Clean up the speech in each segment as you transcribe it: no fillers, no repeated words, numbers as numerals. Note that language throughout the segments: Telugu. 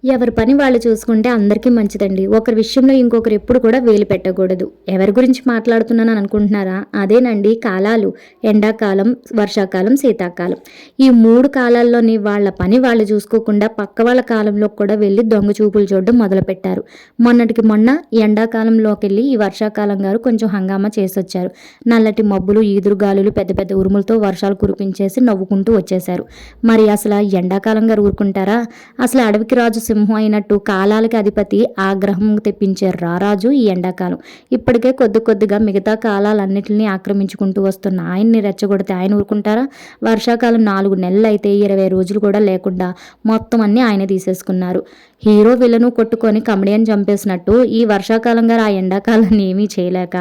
ఎవరి పని వాళ్ళు చూసుకుంటే అందరికీ మంచిదండి. ఒకరి విషయంలో ఇంకొకరు ఎప్పుడు కూడా వేలు పెట్టకూడదు. ఎవరి గురించి మాట్లాడుతున్నానని అనుకుంటున్నారా? అదేనండి కాలాలు. ఎండాకాలం, వర్షాకాలం, శీతాకాలం. ఈ 3 కాలాల్లోని వాళ్ళ పని వాళ్ళు చూసుకోకుండా పక్క వాళ్ళ కాలంలోకి కూడా వెళ్ళి దొంగ చూపులు చూడడం మొదలుపెట్టారు. మొన్నటికి మొన్న ఎండాకాలంలోకెళ్ళి ఈ వర్షాకాలం గారు కొంచెం హంగామా చేసొచ్చారు. నల్లటి మబ్బులు, ఈదురుగాలులు, పెద్ద పెద్ద ఉరుములతో వర్షాలు కురిపించేసి నవ్వుకుంటూ వచ్చేశారు. మరి అసల ఎండాకాలం గారు ఊరుకుంటారా? అసలు అడవికి రాజు సింహం అయినట్టు కాలాలకి అధిపతి ఆగ్రహం తెప్పించే రారాజు ఈ ఎండాకాలం. ఇప్పటికే కొద్ది కొద్దిగా మిగతా కాలాలన్నిటిని ఆక్రమించుకుంటూ వస్తున్న ఆయన్ని రెచ్చగొడితే ఆయన ఊరుకుంటారా? వర్షాకాలం 4 నెలలు అయితే 20 రోజులు కూడా లేకుండా మొత్తం అన్నీ ఆయన తీసేసుకున్నారు. హీరో విలను కొట్టుకొని కమెడియన్ చంపేసినట్టు ఈ వర్షాకాలం గారు ఆ ఎండాకాలాన్ని ఏమీ చేయలేక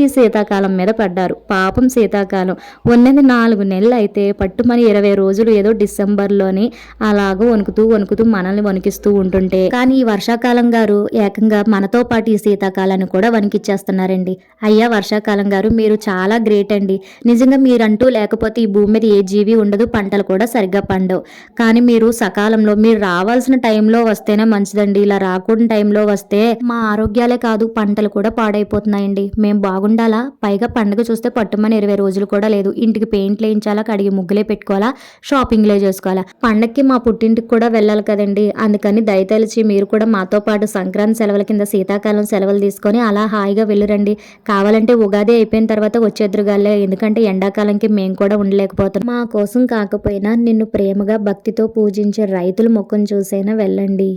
ఈ శీతాకాలం మీద పడ్డారు. పాపం శీతాకాలం ఉన్నది 4 నెలలు అయితే పట్టుమని 20 రోజులు ఏదో డిసెంబర్లోని అలాగో వణుకుతూ వణుకుతూ మనల్ని వణికిస్తూ ఉంటుంటే, కానీ ఈ వర్షాకాలం గారు ఏకంగా మనతో పాటు ఈ శీతాకాలాన్ని కూడా వణికిచ్చేస్తున్నారండి. అయ్యా వర్షాకాలం గారు, మీరు చాలా గ్రేట్ అండి. నిజంగా మీరంటూ లేకపోతే ఈ భూమి మీద ఏ జీవి ఉండదు, పంటలు కూడా సరిగ్గా పండవు. కానీ మీరు సకాలంలో మీరు రావాల్సిన టైంలో వస్తేనే మంచిదండి. ఇలా రాకుండా టైంలో వస్తే మా ఆరోగ్యాలే కాదు పంటలు కూడా పాడైపోతున్నాయండి. మేము బాగుండాలా? పైగా పండుగ చూస్తే పట్టుమని 20 రోజులు కూడా లేదు. ఇంటికి పెయింట్లు వేయించాలా, కడిగి ముగ్గులే పెట్టుకోవాలా, షాపింగ్లే చేసుకోవాలా. పండక్కి మా పుట్టింటికి కూడా వెళ్ళాలి కదండి. అందుకని దయతలిచి మీరు కూడా మాతో పాటు సంక్రాంతి సెలవుల కింద శీతాకాలం సెలవులు తీసుకొని అలా హాయిగా వెళ్ళిరండి. కావాలంటే ఉగాది అయిపోయిన తర్వాత వచ్చేద్దురుగాలే. ఎందుకంటే ఎండాకాలంకి మేము కూడా ఉండలేకపోతున్నాం. మా కోసం కాకపోయినా నిన్ను ప్రేమగా భక్తితో పూజించే రైతుల ముఖం చూసైనా వెళ్ళండి.